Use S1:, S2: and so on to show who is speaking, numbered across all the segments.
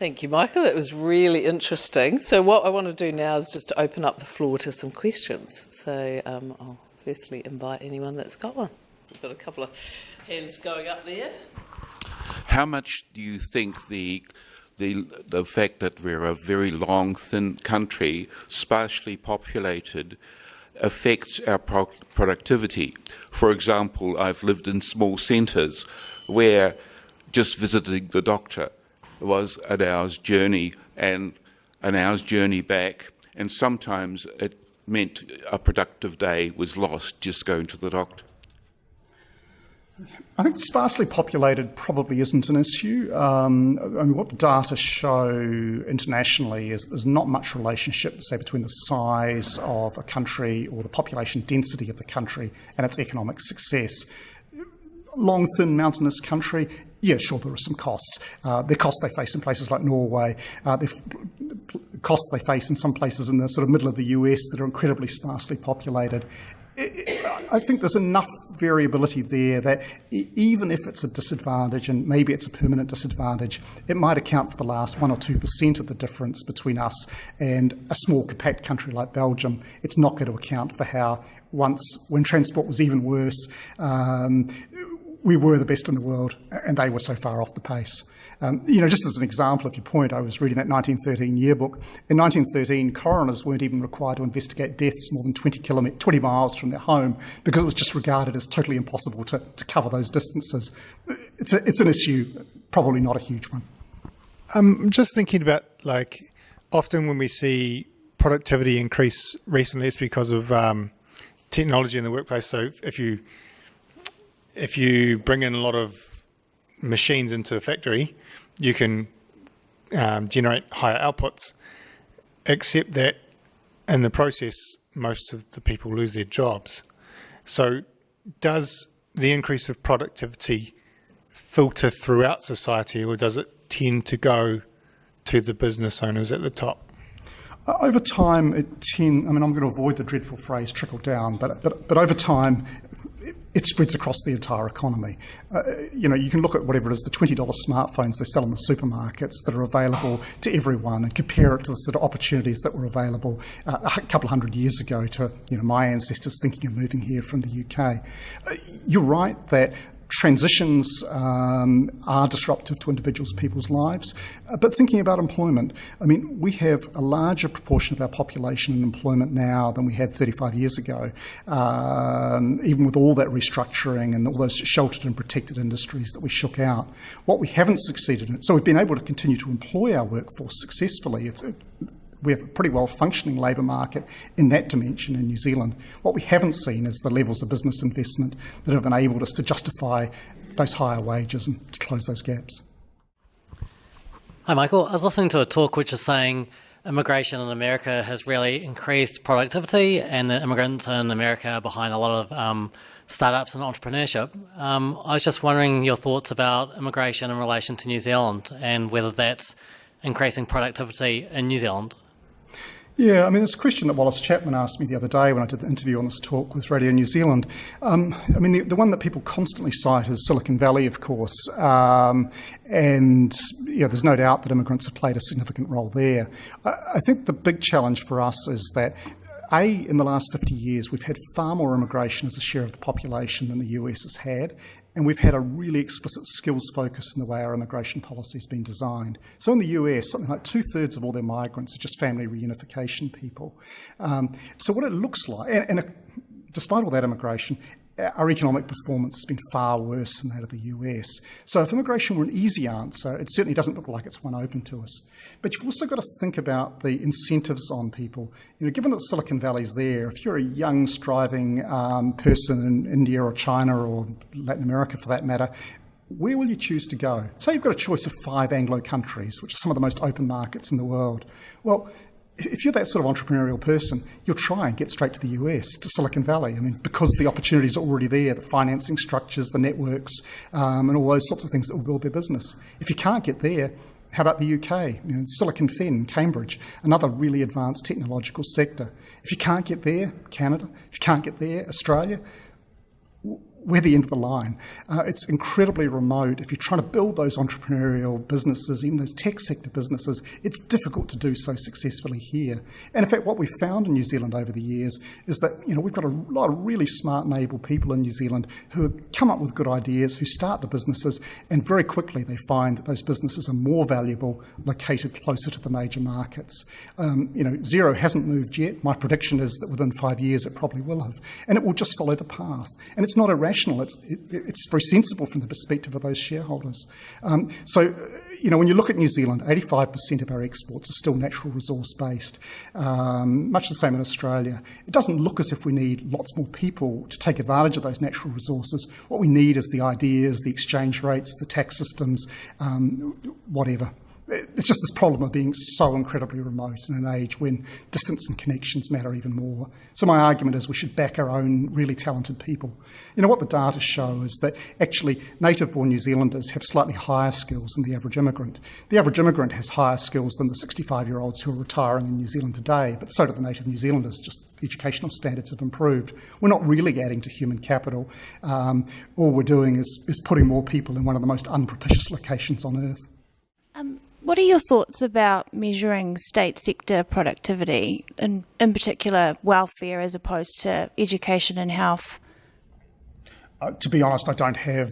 S1: Thank you, Michael. That was really interesting. So what I want to do now is just to open up the floor to some questions. So I'll firstly invite anyone that's got one. We've got a couple of hands going up there.
S2: How much do you think the fact that we're a very long, thin country, sparsely populated, affects our productivity? For example, I've lived in small centres where just visiting the doctor was an hour's journey and an hour's journey back, and sometimes it meant a productive day was lost just going to the doctor.
S3: I think sparsely populated probably isn't an issue. I mean, what the data show internationally is there's not much relationship, say, between the size of a country or the population density of the country and its economic success. Long, thin, mountainous country, yeah, sure, there are some costs. There are costs they face in places like Norway. Costs they face in some places in the sort of middle of the US that are incredibly sparsely populated. I think there's enough variability there that even if it's a disadvantage, and maybe it's a permanent disadvantage, it might account for the last 1 or 2% of the difference between us and a small compact country like Belgium. It's not going to account for how when transport was even worse, we were the best in the world and they were so far off the pace. Just as an example of your point, I was reading that 1913 yearbook. In 1913, coroners weren't even required to investigate deaths more than 20 miles from their home because it was just regarded as totally impossible to cover those distances. It's an issue, probably not a huge one.
S4: I'm just thinking about, often when we see productivity increase recently, it's because of technology in the workplace. So if you bring in a lot of machines into a factory, you can generate higher outputs, except that in the process, most of the people lose their jobs. So does the increase of productivity filter throughout society, or does it tend to go to the business owners at the top?
S3: Over time, I'm going to avoid the dreadful phrase trickle down, but over time, it spreads across the entire economy. You can look at whatever it is, the $20 smartphones they sell in the supermarkets that are available to everyone and compare it to the sort of opportunities that were available a couple of hundred years ago to my ancestors thinking of moving here from the UK. You're right that transitions are disruptive to individuals' people's lives. But thinking about employment, we have a larger proportion of our population in employment now than we had 35 years ago, even with all that restructuring and all those sheltered and protected industries that we shook out. What we haven't succeeded in, so we've been able to continue to employ our workforce successfully. We have a pretty well-functioning labour market in that dimension in New Zealand. What we haven't seen is the levels of business investment that have enabled us to justify those higher wages and to close those gaps.
S5: Hi, Michael. I was listening to a talk which is saying immigration in America has really increased productivity, and the immigrants in America are behind a lot of startups and entrepreneurship. I was just wondering your thoughts about immigration in relation to New Zealand and whether that's increasing productivity in New Zealand.
S3: Yeah, it's a question that Wallace Chapman asked me the other day when I did the interview on this talk with Radio New Zealand. The one that people constantly cite is Silicon Valley, of course, and there's no doubt that immigrants have played a significant role there. I think the big challenge for us is that in the last 50 years, we've had far more immigration as a share of the population than the US has had, and we've had a really explicit skills focus in the way our immigration policy has been designed. So in the US, something like 2/3 of all their migrants are just family reunification people. So what it looks like, and despite all that immigration, our economic performance has been far worse than that of the US. So if immigration were an easy answer, it certainly doesn't look like it's one open to us. But you've also got to think about the incentives on people. Given that Silicon Valley's there, if you're a young, striving person in India or China or Latin America for that matter, where will you choose to go? Say you've got a choice of 5 Anglo countries, which are some of the most open markets in the world. Well, if you're that sort of entrepreneurial person, you'll try and get straight to the US, to Silicon Valley. Because the opportunities are already there, the financing structures, the networks, and all those sorts of things that will build their business. If you can't get there, how about the UK? Silicon Fen, Cambridge, another really advanced technological sector. If you can't get there, Canada. If you can't get there, Australia. we're the end of the line. It's incredibly remote. If you're trying to build those entrepreneurial businesses, even those tech sector businesses, it's difficult to do so successfully here. And in fact, what we've found in New Zealand over the years is that, we've got a lot of really smart and able people in New Zealand who have come up with good ideas, who start the businesses, and very quickly they find that those businesses are more valuable located closer to the major markets. Zero hasn't moved yet. My prediction is that within 5 years it probably will have. And it will just follow the path. And it's not irrational. It's very sensible from the perspective of those shareholders. When you look at New Zealand, 85% of our exports are still natural resource based, much the same in Australia. It doesn't look as if we need lots more people to take advantage of those natural resources. What we need is the ideas, the exchange rates, the tax systems, whatever. It's just this problem of being so incredibly remote in an age when distance and connections matter even more. So my argument is we should back our own really talented people. What the data show is that actually native-born New Zealanders have slightly higher skills than the average immigrant. The average immigrant has higher skills than the 65-year-olds who are retiring in New Zealand today, but so do the native New Zealanders, just educational standards have improved. We're not really adding to human capital. All we're doing is putting more people in one of the most unpropitious locations on earth.
S6: What are your thoughts about measuring state sector productivity, in particular welfare as opposed to education and health?
S3: To be honest, I don't have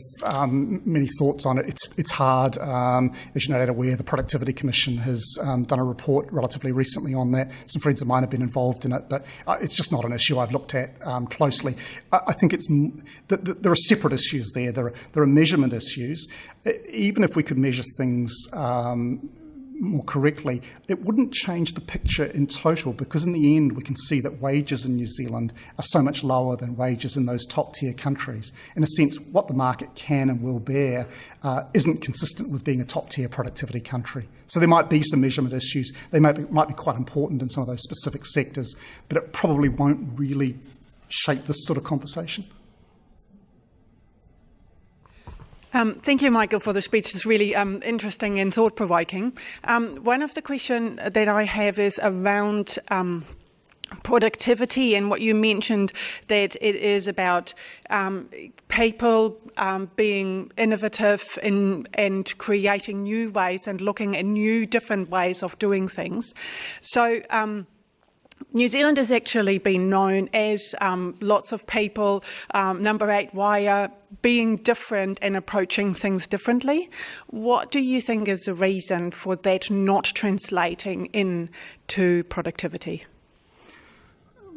S3: many thoughts on it. It's hard. As you're no doubt aware, the Productivity Commission has done a report relatively recently on that. Some friends of mine have been involved in it, but it's just not an issue I've looked at closely. I think there are separate issues there. There are measurement issues. Even if we could measure things more correctly, it wouldn't change the picture in total, because in the end we can see that wages in New Zealand are so much lower than wages in those top tier countries. In a sense, what the market can and will bear isn't consistent with being a top tier productivity country. So there might be some measurement issues. They might be quite important in some of those specific sectors, but it probably won't really shape this sort of conversation.
S7: Thank you, Michael, for the speech. It's really interesting and thought-provoking. One of the questions that I have is around productivity, and what you mentioned, that it is about people being innovative and creating new ways and looking at new different ways of doing things. So New Zealand has actually been known as lots of people, number 8 wire, being different and approaching things differently. What do you think is the reason for that not translating into productivity?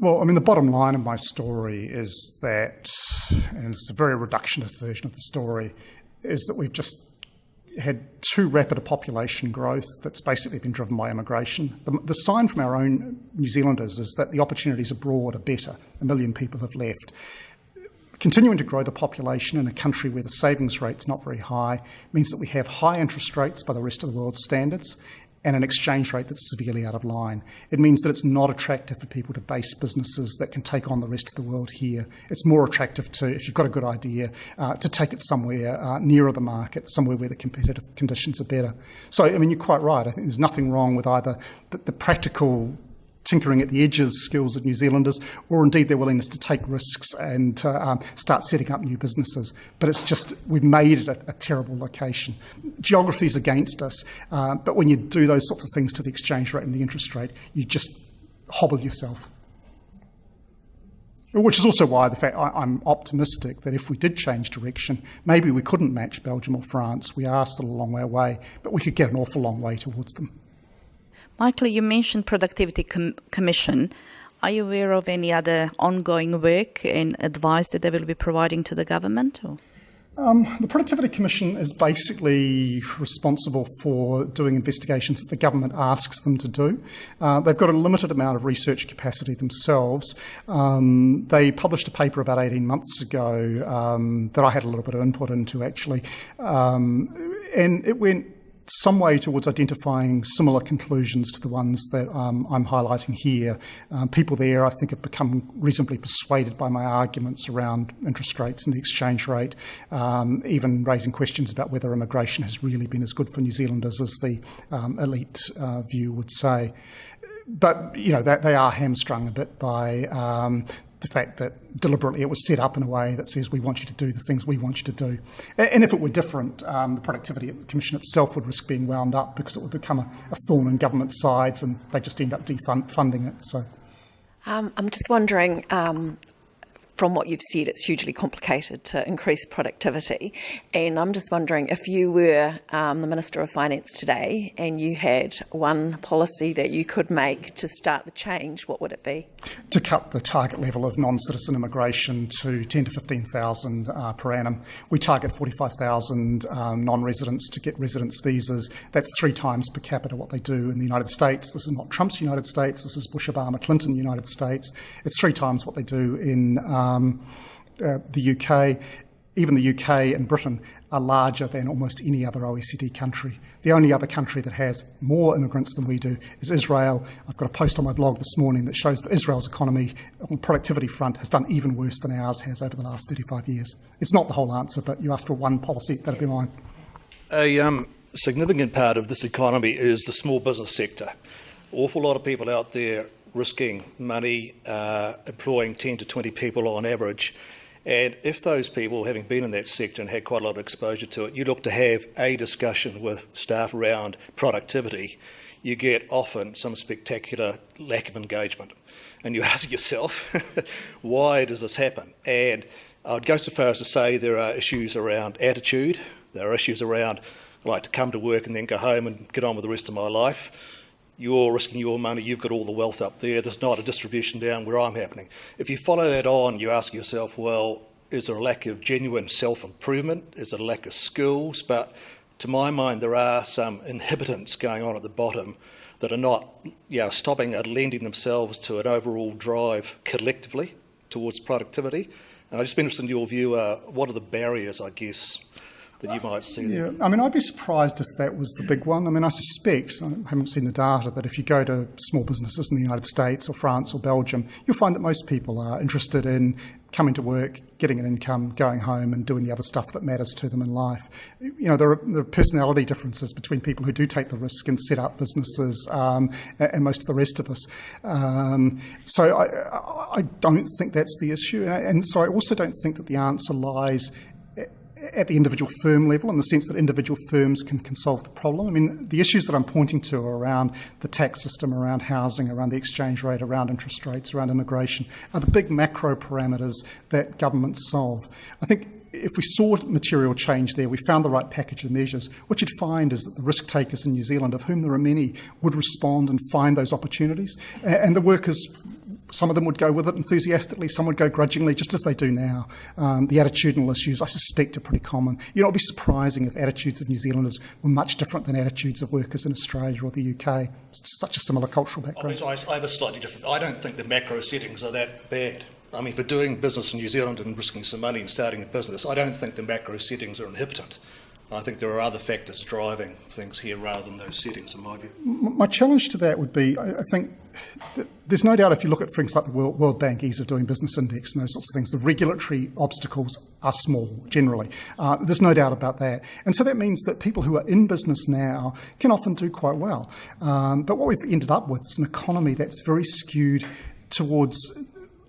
S3: Well, the bottom line of my story is that, and it's a very reductionist version of the story, is that we've just had too rapid a population growth that's basically been driven by immigration. The sign from our own New Zealanders is that the opportunities abroad are better. 1 million people have left. Continuing to grow the population in a country where the savings rate's not very high means that we have high interest rates by the rest of the world's standards and an exchange rate that's severely out of line. It means that it's not attractive for people to base businesses that can take on the rest of the world here. It's more attractive to, if you've got a good idea, to take it somewhere nearer the market, somewhere where the competitive conditions are better. So, you're quite right. I think there's nothing wrong with either the practical tinkering at the edges skills of New Zealanders, or indeed their willingness to take risks and start setting up new businesses. But it's just, we've made it a terrible location. Geography's against us, but when you do those sorts of things to the exchange rate and the interest rate, you just hobble yourself. Which is also why I'm optimistic that if we did change direction, maybe we couldn't match Belgium or France. We are still a long way away, but we could get an awful long way towards them.
S6: Michael, you mentioned Productivity Commission. Are you aware of any other ongoing work and advice that they will be providing to the government? Or?
S3: The Productivity Commission is basically responsible for doing investigations that the government asks them to do. They've got a limited amount of research capacity themselves. They published a paper about 18 months ago that I had a little bit of input into, actually, and it went some way towards identifying similar conclusions to the ones that I'm highlighting here. People there, I think, have become reasonably persuaded by my arguments around interest rates and the exchange rate, even raising questions about whether immigration has really been as good for New Zealanders as the elite view would say. But, they are hamstrung a bit by the fact that deliberately it was set up in a way that says we want you to do the things we want you to do. And if it were different, the Productivity Commission itself would risk being wound up because it would become a thorn in government sides and they just end up defunding it. So,
S8: I'm just wondering, from what you've said, it's hugely complicated to increase productivity. And I'm just wondering, if you were the Minister of Finance today and you had one policy that you could make to start the change, what would it be?
S3: To cut the target level of non-citizen immigration to 10 to 15,000 per annum. We target 45,000 non-residents to get residence visas. That's 3 times per capita what they do in the United States. This is not Trump's United States. This is Bush, Obama, Clinton United States. It's 3 times what they do in the UK. Even the UK and Britain are larger than almost any other OECD country. The only other country that has more immigrants than we do is Israel. I've got a post on my blog this morning that shows that Israel's economy on the productivity front has done even worse than ours has over the last 35 years. It's not the whole answer, but you asked for one policy, that'd be mine.
S9: A significant part of this economy is the small business sector. Awful lot of people out there risking money, employing 10 to 20 people on average. And if those people, having been in that sector and had quite a lot of exposure to it, you look to have a discussion with staff around productivity, you get often some spectacular lack of engagement. And you ask yourself, why does this happen? And I would go so far as to say there are issues around attitude, there are issues around, I like to come to work and then go home and get on with the rest of my life. You're risking your money, you've got all the wealth up there, there's not a distribution down where I'm happening. If you follow that on, you ask yourself, well, is there a lack of genuine self-improvement? Is there a lack of skills? But to my mind, there are some inhibitants going on at the bottom that are not stopping and lending themselves to an overall drive collectively towards productivity. And I'd just be interested in your view, what are the barriers, I guess, that you might see there?
S3: Yeah, I mean, I'd be surprised if that was the big one. I mean, I suspect, I haven't seen the data, that if you go to small businesses in the United States or France or Belgium, you'll find that most people are interested in coming to work, getting an income, going home and doing the other stuff that matters to them in life. You know, there are personality differences between people who do take the risk and set up businesses and most of the rest of us. So I don't think that's the issue. And so I also don't think that the answer lies at the individual firm level, in the sense that individual firms can solve the problem. I mean, the issues that I'm pointing to are around the tax system, around housing, around the exchange rate, around interest rates, around immigration, are the big macro parameters that governments solve. I think if we saw material change there, we found the right package of measures, what you'd find is that the risk takers in New Zealand, of whom there are many, would respond and find those opportunities. And the workers, some of them would go with it enthusiastically, some would go grudgingly, just as they do now. The attitudinal issues, I suspect, are pretty common. You know, it would be surprising if attitudes of New Zealanders were much different than attitudes of workers in Australia or the UK. It's such a similar cultural background.
S9: I have a slightly different. I don't think the macro settings are that bad. I mean, for doing business in New Zealand and risking some money and starting a business, I don't think the macro settings are inhibitant. I think there are other factors driving things here rather than those settings, in my view.
S3: My challenge to that would be, I think, there's no doubt if you look at things like the World Bank Ease of Doing Business Index and those sorts of things, the regulatory obstacles are small, generally. There's no doubt about that. And so that means that people who are in business now can often do quite well. But what we've ended up with is an economy that's very skewed towards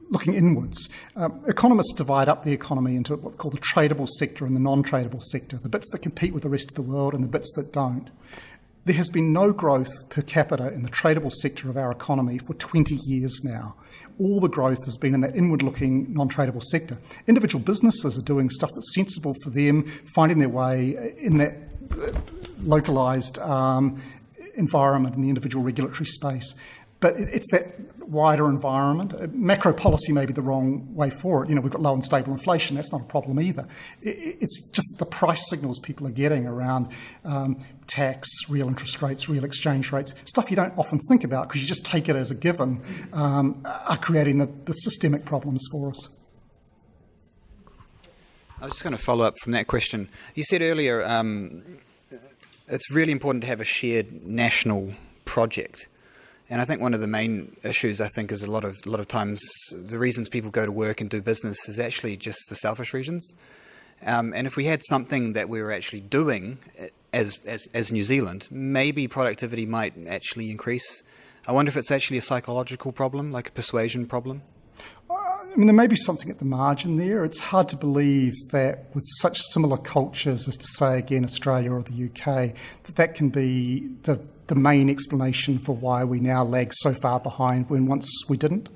S3: looking inwards. Economists divide up the economy into what we call the tradable sector and the non-tradable sector, the bits that compete with the rest of the world and the bits that don't. There has been no growth per capita in the tradable sector of our economy for 20 years now. All the growth has been in that inward-looking, non-tradable sector. Individual businesses are doing stuff that's sensible for them, finding their way in that localised environment in the individual regulatory space. But it's that wider environment. Macro policy may be the wrong way for it. You know, we've got low and stable inflation. That's not a problem either. It's just the price signals people are getting around tax, real interest rates, real exchange rates, stuff you don't often think about because you just take it as a given, are creating the systemic problems for us.
S10: I was just going to follow up from that question. You said earlier it's really important to have a shared national project. And I think one of the main issues, I think, is a lot of times the reasons people go to work and do business is actually just for selfish reasons. And if we had something that we were actually doing as New Zealand, maybe productivity might actually increase. I wonder if it's actually a psychological problem, like a persuasion problem.
S3: I mean, there may be something at the margin there. It's hard to believe that with such similar cultures as to say, again, Australia or the UK, that can be the main explanation for why we now lag so far behind when once we didn't.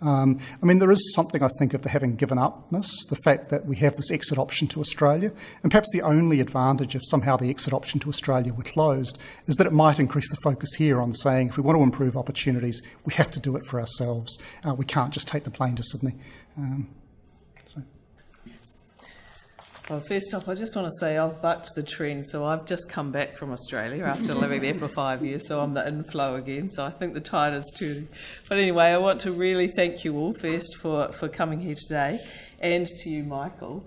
S3: I mean, there is something, I think, of the having given upness, the fact that we have this exit option to Australia, and perhaps the only advantage if somehow the exit option to Australia were closed is that it might increase the focus here on saying if we want to improve opportunities, we have to do it for ourselves. We can't just take the plane to Sydney.
S1: Well, first off, I just want to say I've bucked the trend. So I've just come back from Australia after living there for 5 years, so I'm the inflow again. So I think the tide is turning. But anyway, I want to really thank you all first for coming here today, and to you, Michael,